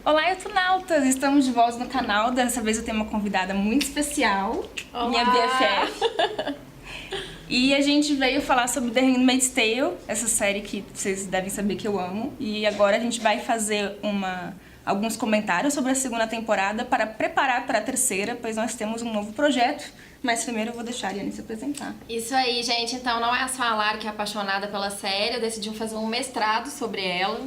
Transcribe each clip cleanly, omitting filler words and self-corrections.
Olá, Eutunautas! Estamos de volta no canal. Dessa vez eu tenho uma convidada muito especial, Olá. minha BFF. E a gente veio falar sobre The Handmaid's Tale, essa série que vocês devem saber que eu amo. E agora a gente vai fazer alguns comentários sobre a segunda temporada para preparar para a terceira, pois nós temos um novo projeto. Mas primeiro eu vou deixar a Ariane se apresentar. Isso aí, gente. Então, não é só a Lara que é apaixonada pela série. Eu decidi fazer um mestrado sobre ela.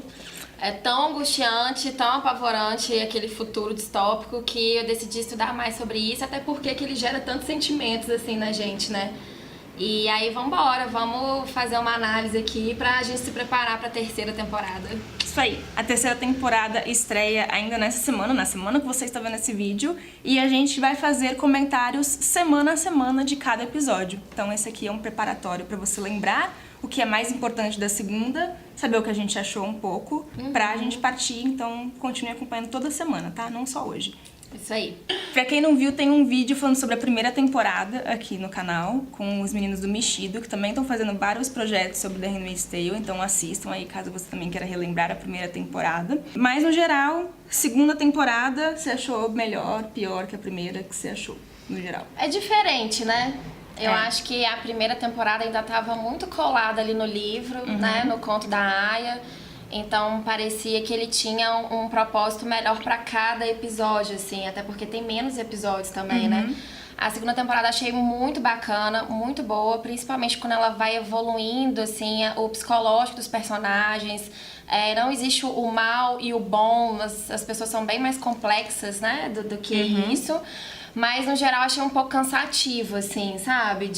É tão angustiante, tão apavorante aquele futuro distópico que eu decidi estudar mais sobre isso, até porque que ele gera tantos sentimentos assim na gente, né? E aí vambora, vamos fazer uma análise aqui pra gente se preparar pra terceira temporada. Isso aí, a terceira temporada estreia ainda nessa semana, na semana que você está vendo esse vídeo, e a gente vai fazer comentários semana a semana de cada episódio. Então esse aqui é um preparatório pra você lembrar o que é mais importante da segunda, saber o que a gente achou um pouco, pra gente partir, então continue acompanhando toda semana, tá? Não só hoje. Isso aí. Pra quem não viu, tem um vídeo falando sobre a primeira temporada aqui no canal, com os meninos do Mexido, que também estão fazendo vários projetos sobre The Handmaid's Tale, então assistam aí caso você também queira relembrar a primeira temporada. Mas no geral, segunda temporada, você achou melhor, pior que a primeira que você achou, no geral? É diferente, né? Eu acho que a primeira temporada ainda estava muito colada ali no livro, né? No conto da Aya. Então parecia que ele tinha um propósito melhor para cada episódio, assim, até porque tem menos episódios também, né? A segunda temporada achei muito bacana, muito boa, principalmente quando ela vai evoluindo, assim, o psicológico dos personagens. Não existe o mal e o bom, as pessoas são bem mais complexas, né, do que isso. Mas, no geral, achei um pouco cansativo, assim, sabe?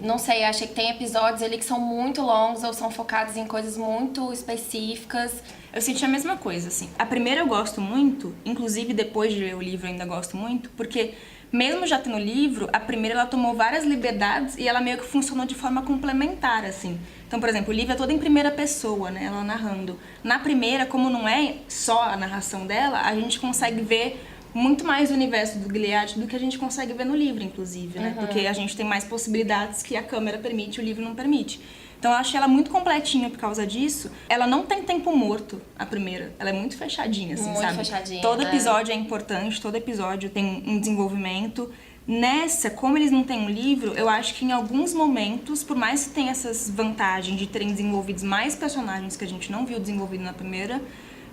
Não sei, achei que tem episódios ali que são muito longos ou são focados em coisas muito específicas. Eu senti a mesma coisa, assim. A primeira eu gosto muito, inclusive depois de ler o livro eu ainda gosto muito, porque mesmo já tendo o livro, a primeira ela tomou várias liberdades e ela meio que funcionou de forma complementar, assim. Então, por exemplo, o livro é todo em primeira pessoa, né? Ela narrando. Na primeira, como não é só a narração dela, a gente consegue ver muito mais o universo do Gilead do que a gente consegue ver no livro, inclusive, né? Porque a gente tem mais possibilidades que a câmera permite e o livro não permite. Então eu achei ela muito completinha por causa disso. Ela não tem tempo morto, a primeira. Ela é muito fechadinha, assim, muito sabe? Fechadinha, todo né? episódio é importante, todo episódio tem um desenvolvimento. Nessa, como eles não têm um livro, eu acho que em alguns momentos, por mais que tenha essas vantagens de terem desenvolvido mais personagens que a gente não viu desenvolvido na primeira,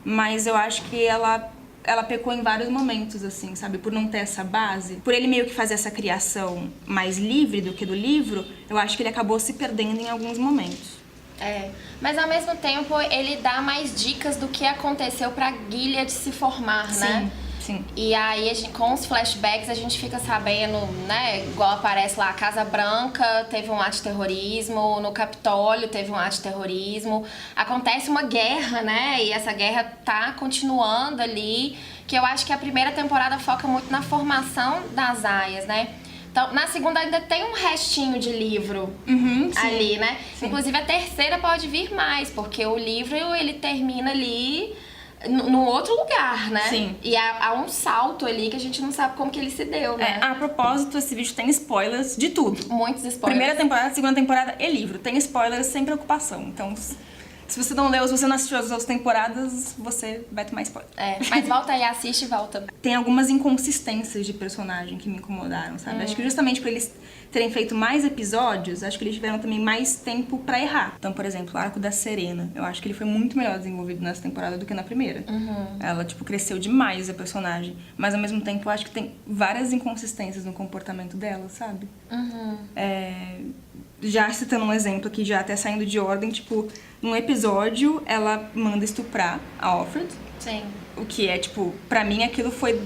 mas eu acho que ela pecou em vários momentos, assim, sabe? Por não ter essa base. Por ele meio que fazer essa criação mais livre do que do livro, eu acho que ele acabou se perdendo em alguns momentos. Mas ao mesmo tempo ele dá mais dicas do que aconteceu pra Gilead se formar, né? Sim. E aí, com os flashbacks, a gente fica sabendo, né? Igual aparece lá, a Casa Branca teve um ato de terrorismo, no Capitólio teve um ato de terrorismo. Acontece uma guerra, né? E essa guerra tá continuando ali, que eu acho que a primeira temporada foca muito na formação das aias, né? Então, na segunda ainda tem um restinho de livro ali, né? Sim. Inclusive, a terceira pode vir mais, porque o livro, ele termina ali num outro lugar, né? Sim. E há um salto ali que a gente não sabe como que ele se deu, né? A propósito, esse vídeo tem spoilers de tudo. Muitos spoilers. Primeira temporada, segunda temporada e livro. Tem spoilers sem preocupação. Então, se você não leu, se você não assistiu as outras temporadas, você vai tomar spoiler. Mas volta aí, assiste e volta. Tem algumas inconsistências de personagem que me incomodaram, sabe? Acho que justamente por eles terem feito mais episódios, acho que eles tiveram também mais tempo pra errar. Então, por exemplo, o arco da Serena. Eu acho que ele foi muito melhor desenvolvido nessa temporada do que na primeira. Ela, cresceu demais a personagem. Mas, ao mesmo tempo, eu acho que tem várias inconsistências no comportamento dela, sabe? Já citando um exemplo aqui, já até saindo de ordem, num episódio, ela manda estuprar a Offred. Sim. O que é, pra mim aquilo foi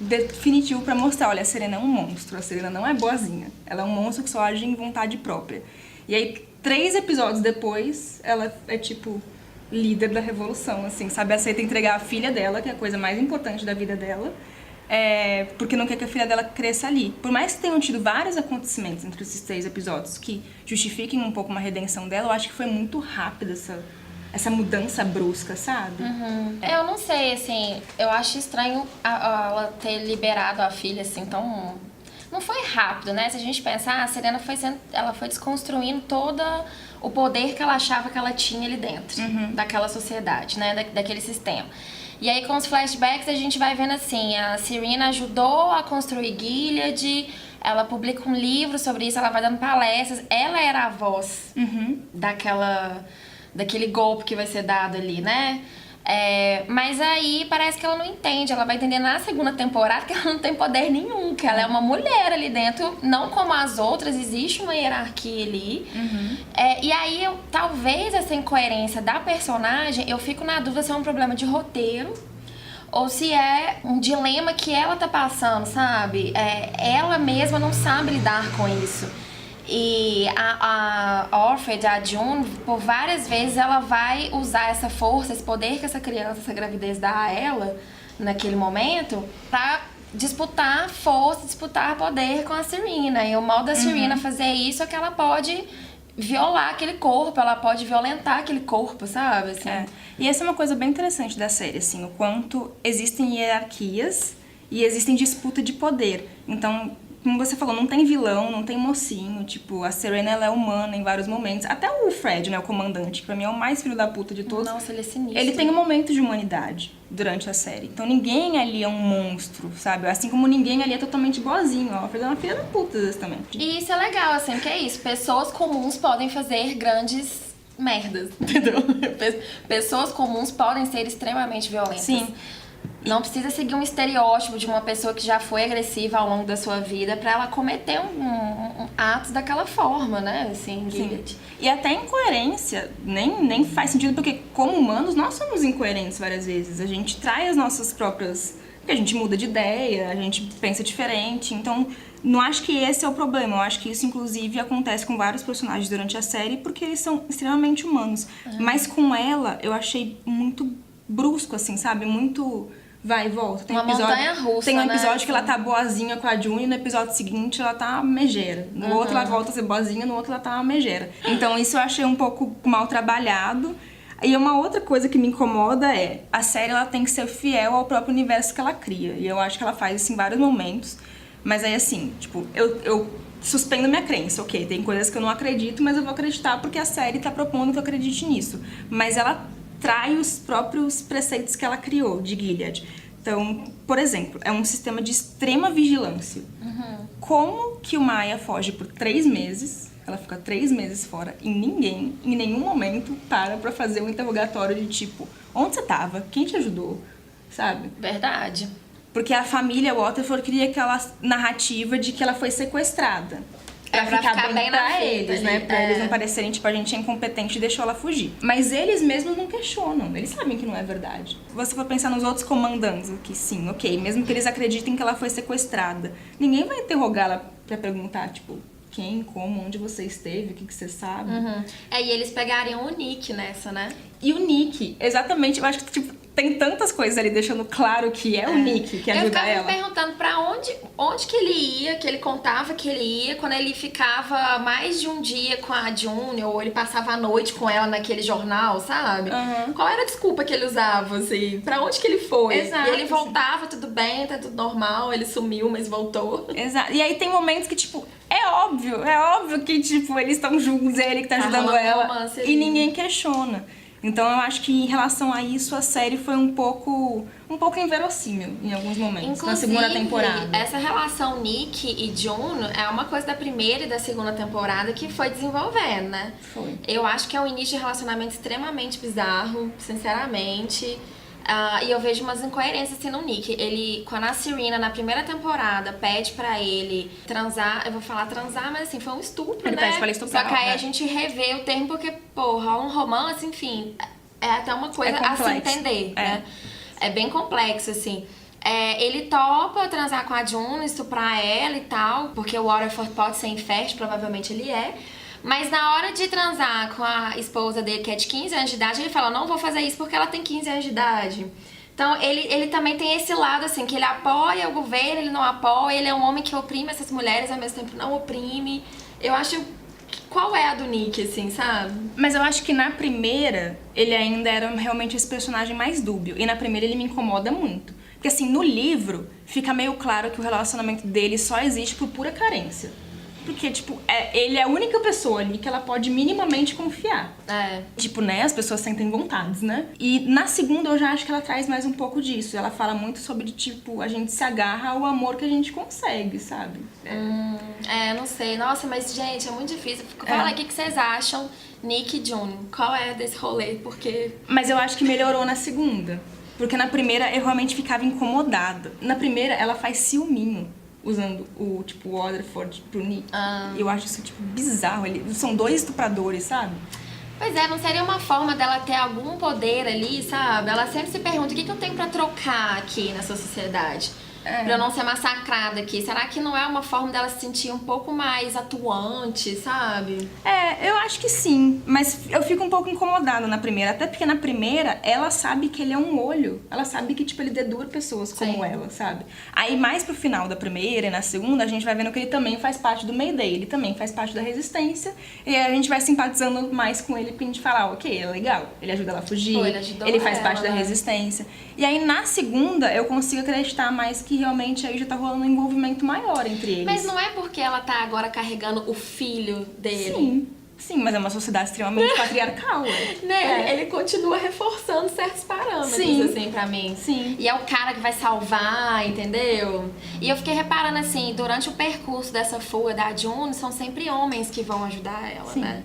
definitivo pra mostrar, olha, a Serena é um monstro, a Serena não é boazinha. Ela é um monstro que só age em vontade própria. E aí, 3 episódios depois, ela é, líder da revolução, assim, sabe? Aceita entregar a filha dela, que é a coisa mais importante da vida dela, porque não quer que a filha dela cresça ali. Por mais que tenham tido vários acontecimentos entre esses 3 episódios que justifiquem um pouco uma redenção dela, eu acho que foi muito rápida essa mudança brusca, sabe? Eu não sei, assim, eu acho estranho ela ter liberado a filha, assim, tão... Não foi rápido, né? Se a gente pensar, a Serena ela foi desconstruindo todo o poder que ela achava que ela tinha ali dentro, daquela sociedade, né? Daquele sistema. E aí com os flashbacks a gente vai vendo assim, a Serena ajudou a construir Gilead, ela publica um livro sobre isso, ela vai dando palestras, ela era a voz daquele golpe que vai ser dado ali, né? Mas aí parece que ela não entende, ela vai entender na segunda temporada que ela não tem poder nenhum, que ela é uma mulher ali dentro, não como as outras, existe uma hierarquia ali. E aí talvez essa incoerência da personagem, eu fico na dúvida se é um problema de roteiro ou se é um dilema que ela tá passando, sabe? Ela mesma não sabe lidar com isso. E a Offred, a June, por várias vezes ela vai usar essa força, esse poder que essa criança, essa gravidez dá a ela naquele momento, pra disputar força, disputar poder com a Serena. E o modo da Serena fazer isso é que ela pode violar aquele corpo, ela pode violentar aquele corpo, sabe? Assim. E essa é uma coisa bem interessante da série, assim, o quanto existem hierarquias e existem disputa de poder. Então, como você falou, não tem vilão, não tem mocinho, tipo, a Serena, ela é humana em vários momentos. Até o Fred, né, o comandante, que pra mim é o mais filho da puta de todos. Nossa, ele é sinistro. Ele tem um momento de humanidade durante a série. Então ninguém ali é um monstro, sabe? Assim como ninguém ali é totalmente boazinho, ó. Fred é uma filha da puta desse também. E isso é legal, assim, porque é isso. Pessoas comuns podem fazer grandes merdas, entendeu? Pessoas comuns podem ser extremamente violentas. Sim. Não precisa seguir um estereótipo de uma pessoa que já foi agressiva ao longo da sua vida pra ela cometer atos daquela forma, né? Assim, Sim. E até incoerência nem faz sentido, porque como humanos nós somos incoerentes várias vezes. A gente traz as nossas próprias... Porque a gente muda de ideia, a gente pensa diferente. Então, não acho que esse é o problema. Eu acho que isso, inclusive, acontece com vários personagens durante a série, porque eles são extremamente humanos. Mas com ela, eu achei muito brusco, assim, sabe? Muito... vai e volta. Tem uma montanha russa, tem um episódio, né? que ela tá boazinha com a June e no episódio seguinte ela tá megera. No outro ela volta a ser boazinha, no outro ela tá uma megera. Então isso eu achei um pouco mal trabalhado. E uma outra coisa que me incomoda é, a série ela tem que ser fiel ao próprio universo que ela cria. E eu acho que ela faz isso em vários momentos. Mas aí assim, tipo, eu suspendo minha crença, ok, tem coisas que eu não acredito, mas eu vou acreditar porque a série tá propondo que eu acredite nisso. Mas ela trai os próprios preceitos que ela criou de Gilead. Então, por exemplo, é um sistema de extrema vigilância. Como que o Maya foge por 3 meses, ela fica 3 meses fora e ninguém, em nenhum momento, pra fazer um interrogatório de tipo, onde você tava? Quem te ajudou? Sabe? Verdade. Porque a família Waterford queria aquela narrativa de que ela foi sequestrada. Pra ficar bem pra eles, né? Pra eles não parecerem, tipo, a gente é incompetente e deixou ela fugir. Mas eles mesmos não questionam, eles sabem que não é verdade. Se você for pensar nos outros comandantes, que sim, ok, mesmo que eles acreditem que ela foi sequestrada, ninguém vai interrogá-la pra perguntar, tipo, quem, como, onde você esteve, o que você sabe. E eles pegariam o Nick nessa, né? E o Nick, exatamente, eu acho que, tipo, tem tantas coisas ali deixando claro que é o Nick que ajuda ela. Eu ficava me perguntando pra onde que ele ia, que ele contava que ele ia, quando ele ficava mais de um dia com a June, ou ele passava a noite com ela naquele jornal, sabe? Qual era a desculpa que ele usava, assim? Pra onde que ele foi? Exato, e ele voltava, tudo bem, tá tudo normal, ele sumiu, mas voltou. Exato. E aí tem momentos que, tipo, é óbvio que, tipo, eles estão juntos, é ele que tá ajudando ela. E ninguém questiona. Então eu acho que em relação a isso, a série foi um pouco inverossímil em alguns momentos, inclusive, na segunda temporada. Essa relação Nick e June é uma coisa da primeira e da segunda temporada que foi desenvolvendo, né? Foi. Eu acho que é um início de relacionamento extremamente bizarro, sinceramente. E eu vejo umas incoerências assim no Nick. Ele, quando a Serena, na primeira temporada, pede pra ele transar, eu vou falar transar, mas assim, foi um estupro, ele né? Pede pra ele estuprar, só que aí né? a gente revê o termo porque, pô, rola um romance, enfim, é até uma coisa a se entender, né? É bem complexo, assim. Ele topa transar com a June, estuprar ela e tal, porque o Waterford pode ser infértil, provavelmente ele é. Mas na hora de transar com a esposa dele, que é de 15 anos de idade, ele fala, não vou fazer isso porque ela tem 15 anos de idade. Então, ele também tem esse lado, assim, que ele apoia o governo, ele não apoia, ele é um homem que oprime essas mulheres, ao mesmo tempo não oprime. Eu acho... Qual é a do Nick, assim, sabe? Mas eu acho que na primeira, ele ainda era realmente esse personagem mais dúbio. E na primeira ele me incomoda muito. Porque assim, no livro, fica meio claro que o relacionamento dele só existe por pura carência. porque, tipo, ele é a única pessoa ali que ela pode minimamente confiar. Tipo, né, as pessoas sentem vontades, né? E na segunda eu já acho que ela traz mais um pouco disso. Ela fala muito sobre, tipo, a gente se agarra ao amor que a gente consegue, sabe? Não sei. Nossa, mas, gente, é muito difícil. Fala aí o que vocês acham, Nick e June. Qual é desse rolê? Porque... Mas eu acho que melhorou na segunda. Porque na primeira eu realmente ficava incomodada. Na primeira ela faz ciúminho, usando o, tipo, o Waterford pro Nick. Eu acho isso, tipo, bizarro. Eles são dois estupradores, sabe? Pois é, não seria uma forma dela ter algum poder ali, sabe? Ela sempre se pergunta, o que eu tenho pra trocar aqui nessa sociedade? Pra eu não ser massacrada aqui. Será que não é uma forma dela se sentir um pouco mais atuante, sabe? Eu acho que sim. Mas eu fico um pouco incomodada na primeira. Até porque na primeira, ela sabe que ele é um olho. Ela sabe que, tipo, ele dedura pessoas como ela, sabe? Aí, mais pro final da primeira e na segunda, a gente vai vendo que ele também faz parte do Mayday. Ele também faz parte da resistência. E aí a gente vai simpatizando mais com ele pra gente falar, ok, é legal. Ele ajuda ela a fugir. Ele faz parte da resistência. E aí, na segunda, eu consigo acreditar mais que realmente aí já tá rolando um envolvimento maior entre eles. Mas não é porque ela tá agora carregando o filho dele? Sim, mas é uma sociedade extremamente patriarcal, né? Ele continua reforçando certos parâmetros, assim, pra mim. Sim. E é o cara que vai salvar, entendeu? E eu fiquei reparando, assim, durante o percurso dessa fuga da June, são sempre homens que vão ajudar ela, né?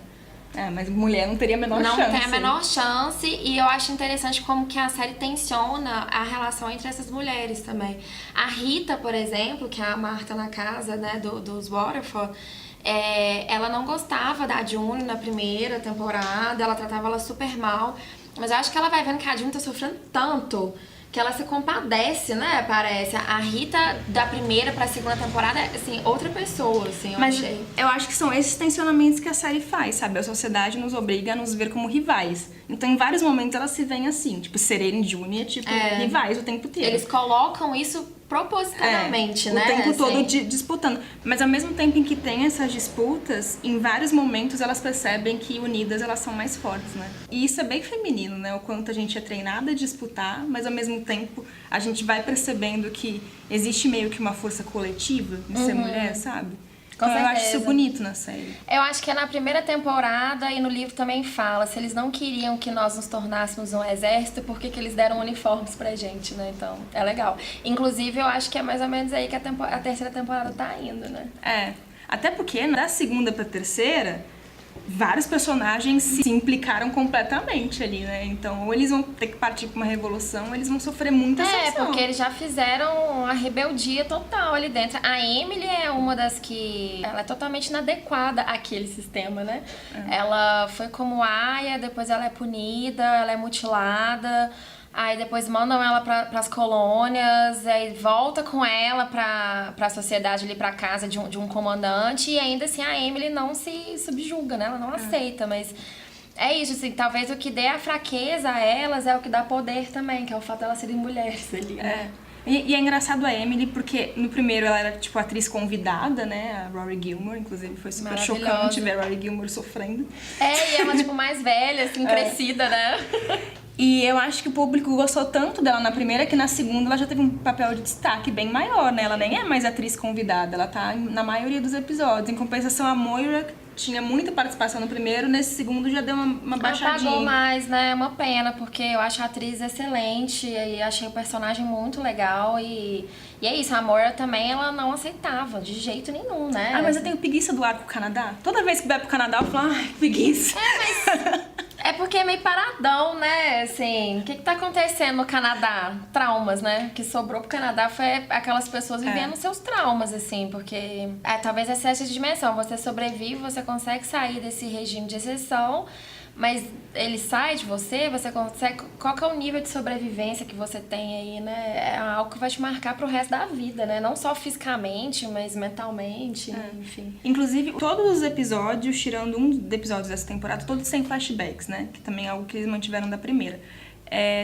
Mas mulher não teria a menor chance. Não tem a menor chance, e eu acho interessante como que a série tensiona a relação entre essas mulheres também. A Rita, por exemplo, que é a Marta na casa, né, dos Waterford, ela não gostava da June na primeira temporada, ela tratava ela super mal, mas eu acho que ela vai vendo que a June tá sofrendo tanto que ela se compadece, né, parece. A Rita da primeira pra segunda temporada é, assim, outra pessoa, assim, achei. Eu acho que são esses tensionamentos que a série faz, sabe? A sociedade nos obriga a nos ver como rivais. Então, em vários momentos, elas se veem assim, tipo, Serena e June, tipo, rivais o tempo inteiro. Eles colocam isso propositadamente, né? O tempo todo disputando. Mas ao mesmo tempo em que tem essas disputas, em vários momentos elas percebem que unidas elas são mais fortes, né? E isso é bem feminino, né? O quanto a gente é treinada a disputar, mas ao mesmo tempo a gente vai percebendo que existe meio que uma força coletiva em ser mulher, sabe? Então eu acho isso bonito na série. Eu acho que é na primeira temporada e no livro também fala, se eles não queriam que nós nos tornássemos um exército, por que eles deram uniformes pra gente, né? Então, é legal. Inclusive, eu acho que é mais ou menos aí que a terceira temporada tá indo, né? Até porque da segunda pra terceira, vários personagens se implicaram completamente ali, né? Então, ou eles vão ter que partir pra uma revolução, ou eles vão sofrer muita sanção. Porque eles já fizeram a rebeldia total ali dentro. A Emily é uma das que... Ela é totalmente inadequada àquele sistema, né? Ela foi como aia, depois ela é punida, ela é mutilada... Aí depois mandam ela pras colônias, aí volta com ela pra sociedade ali, pra casa de um comandante, e ainda assim a Emily não se subjuga, né? Ela não aceita, mas é isso, assim, talvez o que dê a fraqueza a elas é o que dá poder também, que é o fato de elas serem mulheres ali, né? E é engraçado a Emily, porque no primeiro ela era, tipo, atriz convidada, né? A Rory Gilmore, inclusive, foi super chocante ver a Rory Gilmore sofrendo. E ela, tipo, mais velha, assim, crescida, né? E eu acho que o público gostou tanto dela na primeira que na segunda ela já teve um papel de destaque bem maior, né? Ela nem é mais atriz convidada, ela tá na maioria dos episódios. Em compensação, a Moira tinha muita participação no primeiro, nesse segundo já deu uma baixadinha. Apagou mais, né? É uma pena, porque eu acho a atriz excelente e achei o personagem muito legal e é isso, a Moira também, ela não aceitava de jeito nenhum, né? Mas eu tenho preguiça do ar pro Canadá. Toda vez que vai pro Canadá eu falo, ai, que preguiça. Mas... É porque é meio paradão, né? Assim, o que tá acontecendo no Canadá? Traumas, né? O que sobrou pro Canadá foi aquelas pessoas vivendo seus traumas, assim, porque talvez essa seja a dimensão. Você sobrevive, você consegue sair desse regime de exceção, mas ele sai de você, você consegue... Qual que é o nível de sobrevivência que você tem aí, né? É algo que vai te marcar pro resto da vida, né? Não só fisicamente, mas mentalmente, enfim. Inclusive, todos os episódios, tirando um dos episódios dessa temporada, todos têm flashbacks, né? Que também é algo que eles mantiveram da primeira.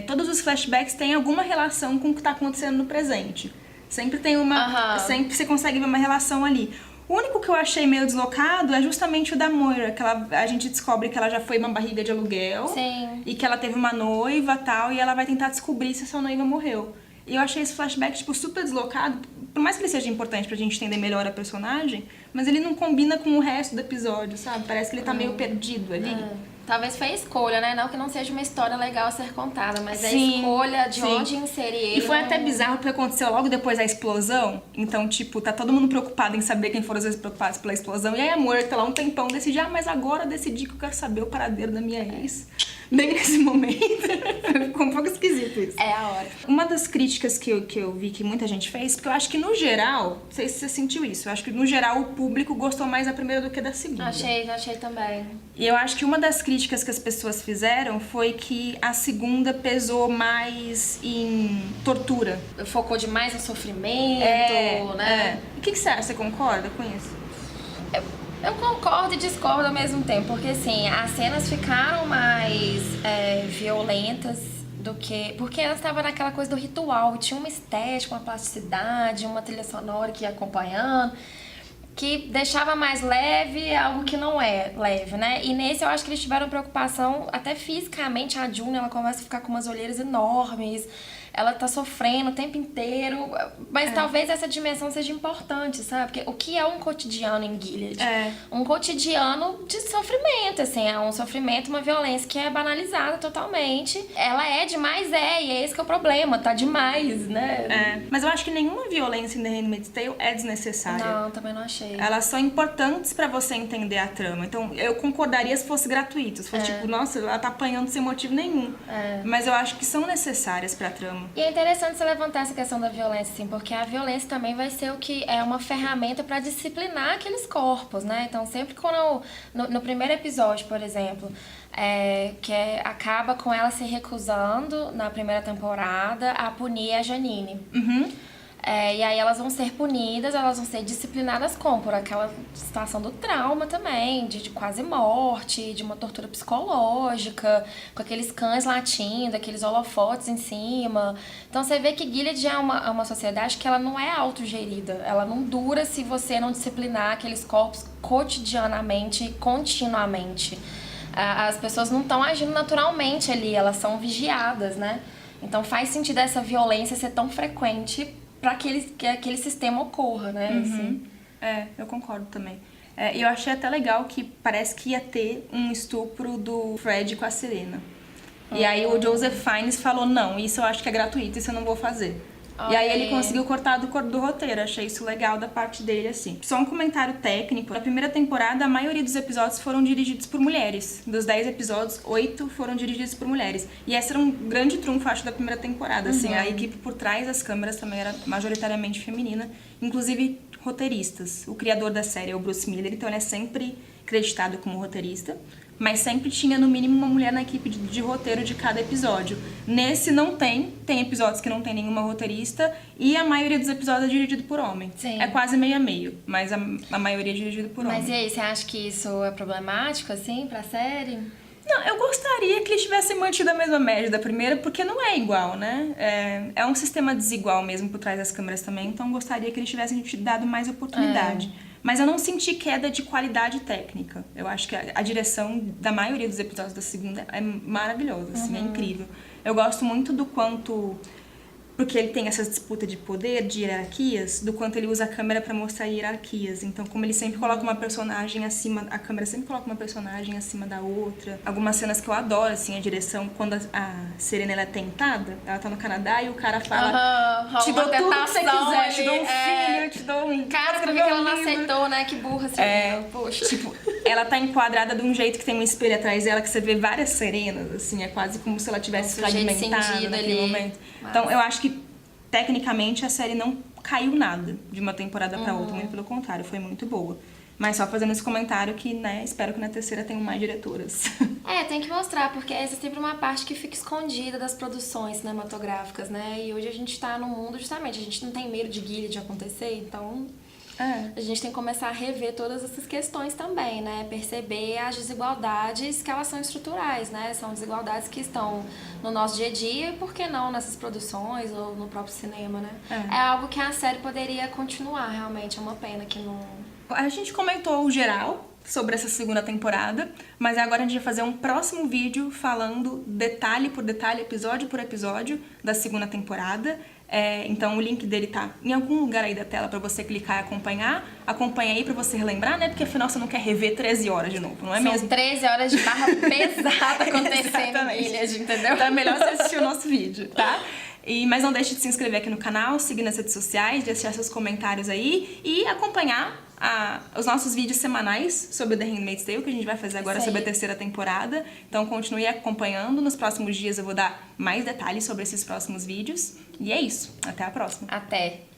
Todos os flashbacks têm alguma relação com o que tá acontecendo no presente. Sempre tem uma... Sempre você consegue ver uma relação ali. O único que eu achei meio deslocado é justamente o da Moira, que a gente descobre que ela já foi uma barriga de aluguel. Sim. E que ela teve uma noiva e tal, e ela vai tentar descobrir se a sua noiva morreu. E eu achei esse flashback, tipo, super deslocado. Por mais que ele seja importante pra gente entender melhor a personagem, mas ele não combina com o resto do episódio, sabe? Parece que ele tá meio perdido ali. Talvez foi a escolha, né? Não que não seja uma história legal a ser contada, mas Sim, a escolha de sim. onde inserir ele. E foi até bizarro porque aconteceu logo depois da explosão. Então, tipo, tá todo mundo preocupado em saber quem foram os preocupados pela explosão. E aí a Moira tá lá um tempão, decide, mas agora eu decidi que eu quero saber o paradeiro da minha ex. Bem nesse momento. Ficou um pouco esquisito isso. É a hora. Uma das críticas que eu vi que muita gente fez, porque eu acho que no geral, não sei se você sentiu isso, eu acho que no geral o público gostou mais da primeira do que da segunda. Achei também. E eu acho que uma das críticas que as pessoas fizeram foi que a segunda pesou mais em tortura. Focou demais no sofrimento, né? O que você acha? Você concorda com isso? Eu concordo e discordo ao mesmo tempo, porque assim, as cenas ficaram mais violentas do que... Porque elas estavam naquela coisa do ritual, tinha uma estética, uma plasticidade, uma trilha sonora que ia acompanhando, que deixava mais leve algo que não é leve, né? E nesse eu acho que eles tiveram preocupação, até fisicamente, a June, ela começa a ficar com umas olheiras enormes, ela tá sofrendo o tempo inteiro, mas talvez essa dimensão seja importante, sabe? Porque o que é um cotidiano em Gilead? Um cotidiano de sofrimento, assim, é um sofrimento, uma violência que é banalizada totalmente. Ela é demais, e é esse que é o problema, tá demais, né? Mas eu acho que nenhuma violência em The Handmaid's Tale é desnecessária. Não, também não achei. Elas são importantes pra você entender a trama. Então, eu concordaria se fosse gratuito. Se fosse tipo, nossa, ela tá apanhando sem motivo nenhum. Mas eu acho que são necessárias pra trama. E é interessante você levantar essa questão da violência, assim, porque a violência também vai ser o que é uma ferramenta pra disciplinar aqueles corpos, né? Então, sempre quando no primeiro episódio, por exemplo, acaba com ela se recusando na primeira temporada a punir a Janine. E aí elas vão ser punidas, elas vão ser disciplinadas por aquela situação do trauma também, de quase morte, de uma tortura psicológica, com aqueles cães latindo, aqueles holofotes em cima. Então você vê que Gilead é uma sociedade que ela não é autogerida, ela não dura se você não disciplinar aqueles corpos cotidianamente, continuamente. As pessoas não estão agindo naturalmente ali, elas são vigiadas, né? Então faz sentido essa violência ser tão frequente para que aquele sistema ocorra, né? Assim. Eu concordo também. E eu achei até legal que parece que ia ter um estupro do Fred com a Serena. E aí o Joseph Fiennes falou, não, isso eu acho que é gratuito, isso eu não vou fazer. E aí ele conseguiu cortar do roteiro, achei isso legal da parte dele, assim. Só um comentário técnico, na primeira temporada a maioria dos episódios foram dirigidos por mulheres. Dos 10 episódios, 8 foram dirigidos por mulheres. E esse era um grande trunfo, acho, da primeira temporada, assim. A equipe por trás das câmeras também era majoritariamente feminina, inclusive roteiristas. O criador da série é o Bruce Miller, então ele é sempre creditado como roteirista. Mas sempre tinha, no mínimo, uma mulher na equipe de roteiro de cada episódio. Nesse não tem episódios que não tem nenhuma roteirista, e a maioria dos episódios é dirigido por homem. Sim. É quase meio a meio, mas a maioria é dirigida por homem. Mas e aí, você acha que isso é problemático, assim, pra série? Não, eu gostaria que eles tivessem mantido a mesma média da primeira, porque não é igual, né? É um sistema desigual mesmo por trás das câmeras também, então eu gostaria que eles tivessem te dado mais oportunidade. Mas eu não senti queda de qualidade técnica. Eu acho que a direção da maioria dos episódios da segunda é maravilhosa, assim, é incrível. Eu gosto muito do quanto... Porque ele tem essa disputa de poder, de hierarquias, do quanto ele usa a câmera pra mostrar hierarquias. Então, como ele sempre coloca uma personagem acima... A câmera sempre coloca uma personagem acima da outra. Algumas cenas que eu adoro, assim, a direção, quando a Serena ela é tentada, ela tá no Canadá e o cara fala... te dou tudo que você quiser, te dou um filho, te dou um... Cara, por que ela não aceitou, né? Que burra, assim. Poxa. Tipo, ela tá enquadrada de um jeito que tem um espelho atrás dela, que você vê várias serenas, assim, é quase como se ela tivesse fragmentada naquele momento. Então, eu acho que, tecnicamente, a série não caiu nada de uma temporada pra outra, muito pelo contrário, foi muito boa. Mas só fazendo esse comentário que, né, espero que na terceira tenham mais diretoras. Tem que mostrar, porque essa é sempre uma parte que fica escondida das produções cinematográficas, né? E hoje a gente tá num mundo, justamente, a gente não tem medo de Gilead acontecer, então... A gente tem que começar a rever todas essas questões também, né? Perceber as desigualdades que elas são estruturais, né? São desigualdades que estão no nosso dia a dia e, por que não, nessas produções ou no próprio cinema, né? É algo que a série poderia continuar, realmente. É uma pena que não... A gente comentou o geral sobre essa segunda temporada, mas agora a gente vai fazer um próximo vídeo falando detalhe por detalhe, episódio por episódio da segunda temporada. Então o link dele tá em algum lugar aí da tela pra você clicar e acompanhar. Acompanha aí pra você relembrar, né? Porque afinal você não quer rever 13 horas de novo, não é mesmo? São 13 horas de barra pesada acontecendo Exatamente. em Gilead, entendeu? Então é melhor você assistir o nosso vídeo, tá? Mas não deixe de se inscrever aqui no canal, seguir nas redes sociais, deixar seus comentários aí e acompanhar os nossos vídeos semanais sobre The Handmaid's Tale, que a gente vai fazer agora sobre a terceira temporada. Então continue acompanhando. Nos próximos dias eu vou dar mais detalhes sobre esses próximos vídeos. E é isso. Até a próxima. Até!